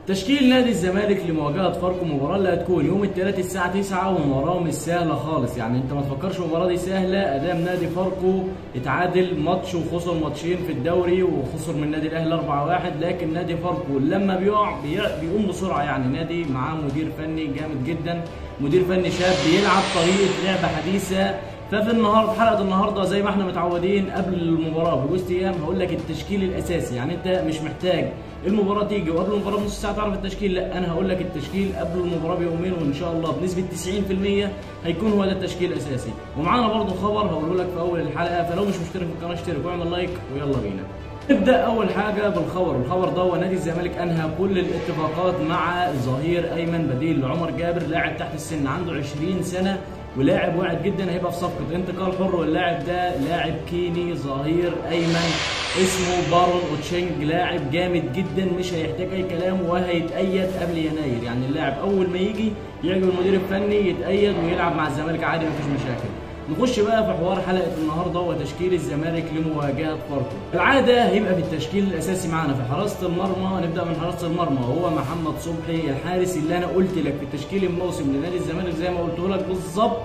تشكيل نادي الزمالك لمواجهه فاركو، المباراه اللي هتكون يوم الثلاث الساعه 9، ومباراه مش سهله خالص. يعني انت ما تفكرش المباراه دي سهله ادام نادي فاركو اتعادل ماتش وخسر ماتشين في الدوري وخسر من النادي الاهلي 4-1. لكن نادي فاركو لما بيقع بيقوم بسرعه. يعني نادي معاه مدير فني جامد جدا، مدير فني شاب بيلعب طريقه لعبه حديثه. ففي النهارده حلقه النهارده زي ما احنا متعودين قبل المباراه بجوز ايام هقول لك التشكيل الاساسي. يعني انت مش محتاج المباراه تيجي وقبل المباراه بنص ساعه تعرف التشكيل، لا انا هقول لك التشكيل قبل المباراه بيومين، وان شاء الله بنسبه 90% هيكون هو ده التشكيل الاساسي. ومعانا برضه خبر هقوله لك في اول الحلقه، فلو مش مشترك في القناه اشترك واعمل لايك ويلا بينا. نبدا اول حاجه بالخبر، والخبر ده هو نادي الزمالك انهى كل الاتفاقات مع ظهير ايمن بديل لعمر جابر، لاعب تحت السن عنده 20 سنه ولاعب واعد جدا، هيبقى في صفقه انتقال حر. واللاعب ده لاعب كيني ظهير ايمن اسمه بارون اوتشينج، لاعب جامد جدا مش هيحتاج اي كلام وهيتأيد قبل يناير. يعني اللاعب اول ما يجي يعجب المدير الفني يتأيد ويلعب مع الزمالك عادي مفيش مشاكل. نخش بقى في حوار حلقه النهارده وتشكيل الزمالك لمواجهه فاركو. العاده هيبقى في التشكيل الاساسي معانا في حراسه المرمى، نبدا من حراسه المرمى هو محمد صبحي الحارس اللي انا قلت لك في التشكيل الموسم لنادي الزمالك زي ما قلت لك بالظبط.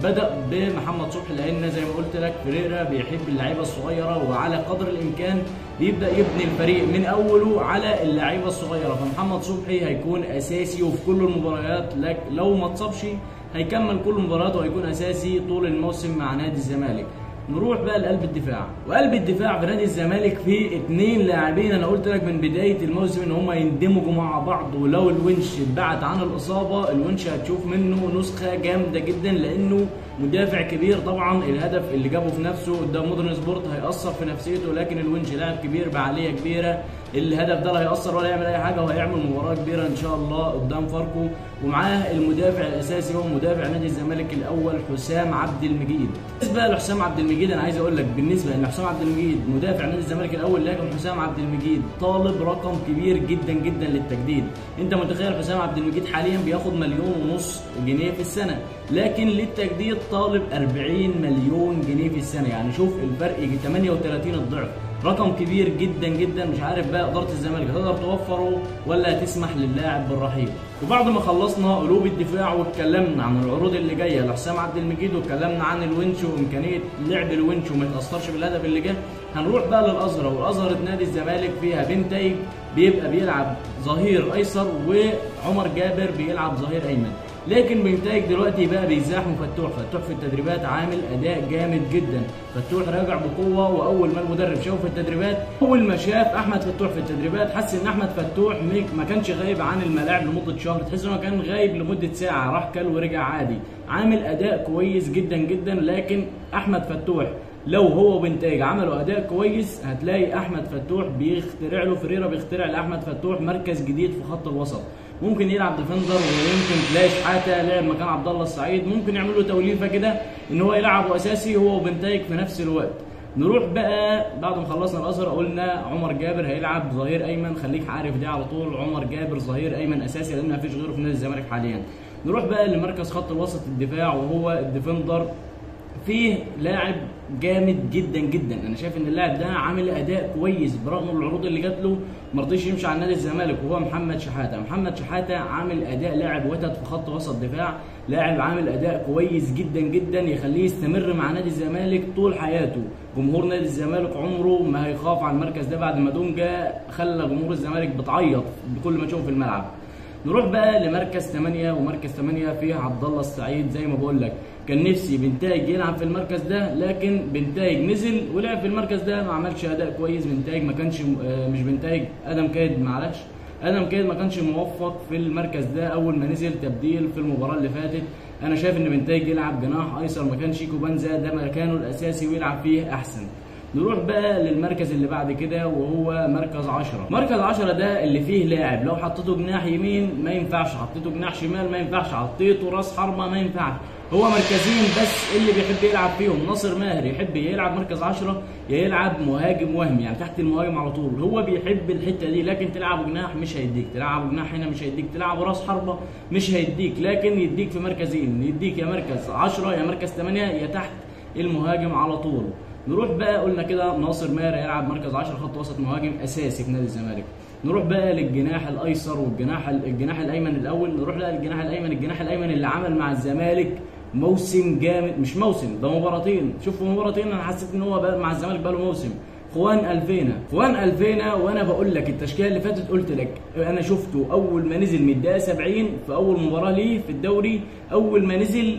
بدأ بمحمد صبحي لان زي ما قلت لك فريرا بيحب اللعيبه الصغيره، وعلى قدر الامكان بيبدا يبني الفريق من اوله على اللعيبه الصغيره. فمحمد صبحي هيكون اساسي وفي كل المباريات، لو ما اتصابش هيكمل كل المباريات وهيكون اساسي طول الموسم مع نادي الزمالك. نروح بقى لقلب الدفاع، وقلب الدفاع في نادي الزمالك في 2 لاعبين انا قلت لك من بدايه الموسم ان هم يندمجوا مع بعض، ولو الونش اتبعت عن الاصابه الونش هتشوف منه نسخه جامده جدا، لانه مدافع كبير. طبعا الهدف اللي جابه في نفسه قدام مودرن سبورت هيأثر في نفسيته، لكن الونش لاعب كبير بعقليه كبيره، الهدف ده لا هيأثر ولا يعمل اي حاجه، وهيعمل مباراه كبيره ان شاء الله قدام فاركو. ومعاه المدافع الاساسي هو مدافع نادي الزمالك الاول حسام عبد المجيد. بالنسبه لحسام عبد المجيد انا عايز اقول لك بالنسبه ان حسام عبد المجيد مدافع نادي الزمالك الاول، لكن حسام عبد المجيد طالب رقم كبير جدا جدا للتجديد. انت متخيل حسام عبد المجيد حاليا بياخد 1.5 مليون جنيه في السنه، لكن للتجديد طالب 40 مليون جنيه في السنه. يعني شوف الفرق 38 الضعف، رقم كبير جدا جدا. مش عارف بقى اداره الزمالك هتقدر توفره ولا هتسمح للاعب بالرحيل. وبعد ما خلصنا قلوب الدفاع واتكلمنا عن العروض اللي جايه لحسام عبد المجيد واتكلمنا عن الونش وامكانيه لعب الونش وما يتاثرش بالهدف اللي جه، هنروح بقى للازهر. والازهر نادي الزمالك فيها بنتايج بيبقى بيلعب ظهير ايسر وعمر جابر بيلعب ظهير ايمن. لكن بنتايج دلوقتي بقى بيزاحم فتوح في التدريبات عامل اداء جامد جدا. فتوح راجع بقوه، واول ما المدرب شافه في التدريبات، اول ما شاف احمد فتوح في التدريبات حس ان احمد فتوح ما كانش غايب عن الملاعب لمده شهر، تحس انه كان غايب لمده ساعه، راح كل ورجع عادي، عامل اداء كويس جدا جدا. لكن احمد فتوح لو هو وبنتايج عملوا اداء كويس هتلاقي احمد فتوح فريرا بيخترع لاحمد فتوح مركز جديد في خط الوسط. ممكن يلعب ديفندر، ويمكن تلاقي شحاته لعب مكان عبد الله السعيد، ممكن يعمل له توليفه كده ان هو يلعبه اساسي هو وبنتايج في نفس الوقت. نروح بقى بعد ما خلصنا الازهر قلنا عمر جابر هيلعب ظهير ايمن، خليك عارف دي على طول، عمر جابر ظهير ايمن اساسي لان مفيش غيره في نادي الزمالك حاليا. نروح بقى لمركز خط الوسط الدفاع وهو الديفندر، فيه لاعب جامد جدا جدا. انا شايف ان اللاعب ده عامل اداء كويس برغم العروض اللي جات له، ما رضيش يمشي على نادي الزمالك، وهو محمد شحاته. محمد شحاته عامل اداء لاعب وتد في خط وسط دفاع، لاعب عامل اداء كويس جدا جدا يخليه يستمر مع نادي الزمالك طول حياته. جمهور نادي الزمالك عمره ما هيخاف على المركز ده بعد ما دونجا خلى جمهور الزمالك بتعيط بكل ما تشوفه في الملعب. نروح بقى لمركز 8، ومركز 8 فيه عبد الله السعيد. زي ما بقول لك كان نفسي بنتايج يلعب في المركز ده، لكن بنتايج نزل ولعب في المركز ده ما عملش اداء كويس. بنتايج ما كانش مش بنتايج، ادم كايد معلش، ادم كايد ما كانش موفق في المركز ده اول ما نزل تبديل في المباراه اللي فاتت. انا شايف ان بنتايج يلعب جناح ايسر مكان شيكو بنزا، ده مكانه الاساسي ويلعب فيه احسن. نروح بقى للمركز اللي بعد كده وهو مركز 10. مركز 10 ده اللي فيه لاعب لو حطيته جناح يمين ما ينفعش، حطيته جناح شمال ما ينفعش، حطيته راس حربه ما ينفعش. هو مركزين بس اللي بيحب يلعب فيهم. ناصر ماهر يحب يلعب مركز 10 يا يلعب مهاجم وهمي، يعني تحت المهاجم على طول، هو بيحب الحته دي. لكن تلعبه جناح مش هيديك، تلعبه جناح هنا مش هيديك، تلعبه راس حربه مش هيديك، لكن يديك في مركزين، يديك يا مركز 10 يا مركز 8 يا تحت المهاجم على طول. نروح بقى قلنا كده ناصر ماهر هيلعب مركز 10 خط وسط مهاجم اساسي في نادي الزمالك. نروح بقى للجناح الايسر والجناح الايمن الاول. نروح بقى للجناح الايمن. الجناح الايمن اللي عمل مع الزمالك موسم جامد، مش موسم ده، مباراتين. شوفوا مباراتين انا حسيت ان هو بقى مع الزمالك بقى له موسم. خوان الفينا وانا بقول لك التشكيله اللي فاتت قلت لك انا شفته اول ما نزل من الدقيقه 70 في اول مباراه ليه في الدوري. اول ما نزل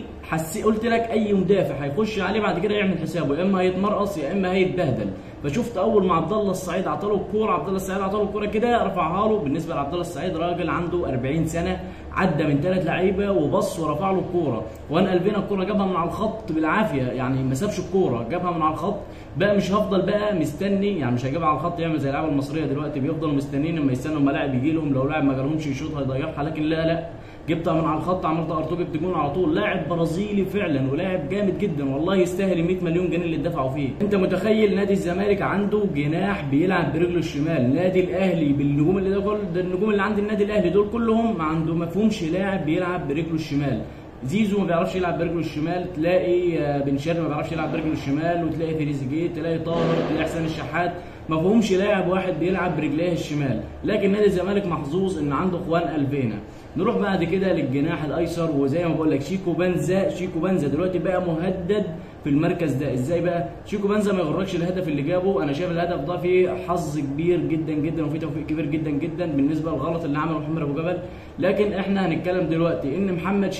قلت لك اي مدافع هيخش عليه بعد كده يعمل حسابه، يا اما هيتمرقص يا اما هيتبهدل. فشفت اول ما عبد الله السعيد عطاله الكوره، كده رفعها له. بالنسبه لعبد الله السعيد راجل عنده 40 سنه، عدى من 3 لعيبه وبص ورفع له الكوره. خوان الفينا الكوره جابها من على الخط بالعافيه، يعني ما سابش الكوره، جابها من على الخط. بقى مش هفضل بقى مستني، يعني مش هجيبها على الخط يعمل زي اللعيبه المصريه دلوقتي بيفضلوا مستنيين لما يستنوا اما لاعب يجي لهم، لو لاعب ما جالهمش يشوط هيضيعها. لكن لا، جبتها من على الخط، عملت ارتو، جبت جون على طول. لاعب برازيلي فعلا ولاعب جامد جدا، والله يستاهل 100 مليون جنيه اللي اتدفعوا فيه. انت متخيل نادي الزمالك عنده جناح بيلعب برجله الشمال، نادي الاهلي بالنجوم اللي ده النجوم اللي عند النادي الاهلي دول كلهم ما فيهمش لاعب بيلعب برجله الشمال. زيزو ما بيعرفش يلعب برجله الشمال، تلاقي بن شرقي ما بيعرفش يلعب برجله الشمال، وتلاقي تريزيجيه، تلاقي طاهر، تلاقي حسين الشحات، ما فيهمش لاعب واحد بيلعب برجليه الشمال. لكن نادي الزمالك محظوظ ان عنده خوان الفينا. نروح بعد كده للجناح الايسر، وزي ما بقول لك شيكو بنزا دلوقتي بقى مهدد في المركز ده. ازاي بقى؟ شيكو بنزا ما يغركش الهدف اللي جابه، انا شايف الهدف ده فيه حظ كبير جدا جدا وفيه توفيق كبير جدا جدا بالنسبه للغلط اللي عمله محمد ابو جبل. لكن احنا هنتكلم دلوقتي ان احمد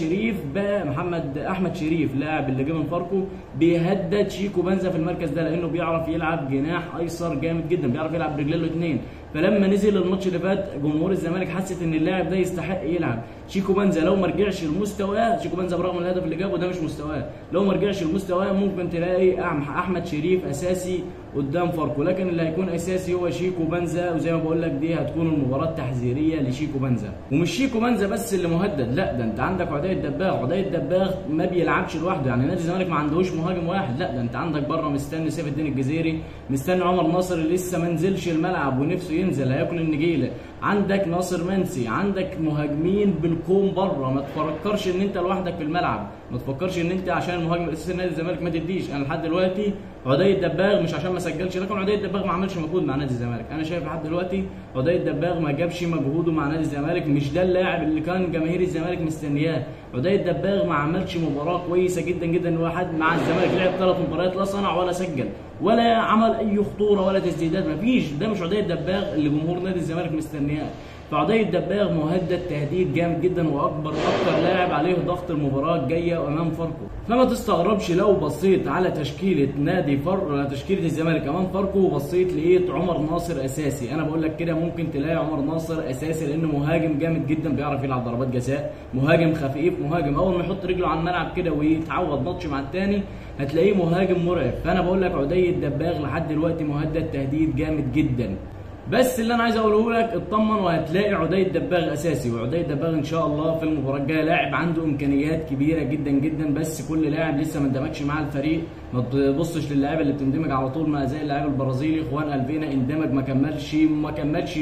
شريف لاعب اللي جه من فاركو بيهدد شيكو بنزا في المركز ده، لانه بيعرف يلعب جناح ايسر جامد جدا، بيعرف يلعب برجليه الاثنين. فلما نزل الماتش اللي فات جمهور الزمالك حست ان اللاعب ده يستحق يلعب. شيكو بنزا لو ما رجعش لمستواه، شيكو بنزا برغم الهدف اللي جابه ده مش مستواه، لو ما رجعش لمستواه ممكن تلاقي احمد شريف اساسي قدام فاركو. لكن اللي هيكون اساسي هو شيكو بنزا، وزي ما بقول لك دي هتكون المباراه التحذيريه لشيكو بنزا. ومش شيكو بنزا بس اللي مهدد، لا ده انت عندك عدي الدباغ ما بيلعبش لوحده، يعني نادي الزمالك ما عندهوش مهاجم واحد، لا ده انت عندك بره مستني سيف الدين الجزيري، مستني عمر ناصر اللي لسه ما نزلش الملعب ونفسه ينزل هياكل النجيله، عندك ناصر منسي، عندك مهاجمين بالكوم بره. ما تفكرش ان انت لوحدك في الملعب، ما تفكرش ان انت عشان المهاجم الاساسي نادي الزمالك ما تديش. انا لحد دلوقتي عدي الدباغ مش عشان ما سجلش، لكن عدي الدباغ ما عملش مجهود مع نادي الزمالك. انا شايف لحد دلوقتي عدي الدباغ ما جابش مجهوده مع نادي الزمالك، مش ده اللاعب اللي كان جماهير الزمالك مستنياه. عدي الدباغ ما عملش مباراه كويسه جدا جدا، واحد مع الزمالك لعب 3 مباريات لا صنع ولا سجل ولا عمل اي خطوره ولا تسديدات، ما فيش. ده مش عدي الدباغ اللي جمهور نادي الزمالك مستنياه. فعدي الدباغ مهدد تهديد جامد جدا، واكتر لاعب عليه ضغط المباراه الجايه امام فاركو. فما تستغربش لو بصيت على تشكيله تشكيله الزمالك امام فاركو وبصيت لقيت عمر ناصر اساسي. انا بقول لك كده ممكن تلاقي عمر ناصر اساسي، لانه مهاجم جامد جدا بيعرف يلعب ضربات جزاء، مهاجم خفيف، مهاجم اول ما يحط رجله على الملعب كده ويتعود ماتش مع الثاني هتلاقيه مهاجم مرعب. فانا بقول لك عدي الدباغ لحد دلوقتي مهدد تهديد جامد جدا. بس اللي انا عايز اقوله لك اطمن وهتلاقي عدي الدباغ اساسي، وعدي الدباغ ان شاء الله في المباراه الجايه لاعب عنده امكانيات كبيره جدا جدا، بس كل لاعب لسه ما اندمجش مع الفريق. ما تبصش للاعيبه اللي بتندمج على طول ما زي اللاعب البرازيلي خوان الفينا، اندمج ما كملش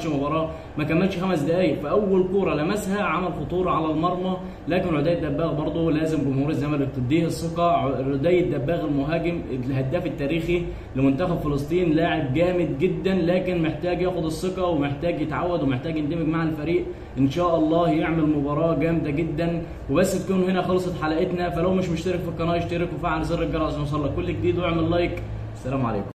مباراه، ما كملش 5 دقائق، في اول كوره لمسها عمل خطوره على المرمى. لكن عدي الدباغ برضه لازم جمهور الزمالك تديه الثقه. عدي الدباغ المهاجم الهداف التاريخي لمنتخب فلسطين، لاعب جامد جدا، لكن محتاج ياخد الثقه ومحتاج يتعود ومحتاج يندمج مع الفريق. ان شاء الله يعمل مباراه جامده جدا. وبس تكون هنا خلصت حلقتنا، فلو مش مشترك في القناه اشترك وفعل زر الجرس عشان يوصلك كل جديد، واعمل لايك. السلام عليكم.